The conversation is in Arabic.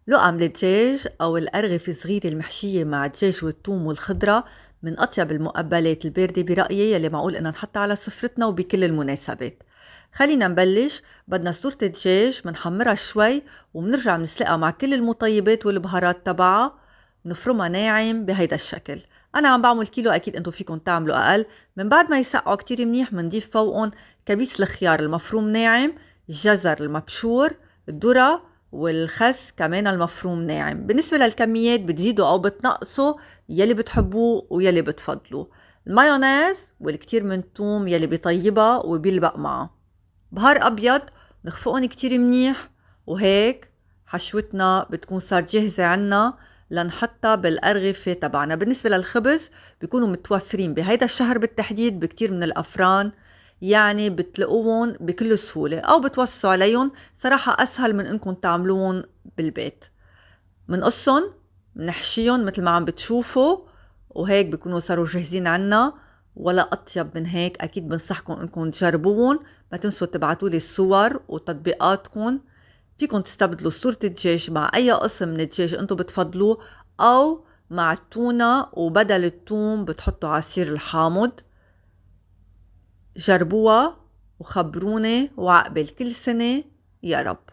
لقم الدجاج أو الأرغفة الصغيرة المحشية مع الدجاج والثوم والخضرة من أطيب المقبلات الباردة برأيي يلي معقول إنها نحطها على سفرتنا وبكل المناسبات. خلينا نبلش. بدنا صدورة الدجاج منحمرها شوي ومنرجع منسلقها مع كل المطيبات والبهارات تبعها، نفرمها ناعم بهيدا الشكل. أنا عم بعمل كيلو، أكيد أنتو فيكن تعملوا أقل. من بعد ما يسقعوا كتير منيح منضيف فوقن كبيس الخيار المفروم ناعم، الجزر المبشور، الذرة والخس كمان المفروم ناعم. بالنسبة للكميات بتزيدوا أو بتنقصوا يلي بتحبوه ويلي بتفضلوا. المايونيز والكتير من الثوم يلي بيطيبها وبيلبق معه. بهار أبيض نخفقهم كتير منيح، وهيك حشوتنا بتكون صار جاهزة عنا لنحطها بالأرغفة تبعنا. بالنسبة للخبز بيكونوا متوفرين بهيدا الشهر بالتحديد بكتير من الأفران، يعني بتلاقوهم بكل سهولة أو بتوصوا عليهم. صراحة أسهل من إنكم تعملوهم بالبيت. منقصهم منحشيهم مثل ما عم بتشوفوا، وهيك بيكونوا صاروا جاهزين عنا. ولا أطيب من هيك. أكيد بنصحكم إنكم تجربوهم. ما تنسوا تبعتولي الصور وتطبيقاتكم. فيكم تستبدلوا صورة الدجاج مع أي قسم من الدجاج أنتم بتفضلوه، أو مع التونة وبدل التوم بتحطوا عصير الحامض. جربوها وخبروني، وعقبال كل سنة يا رب.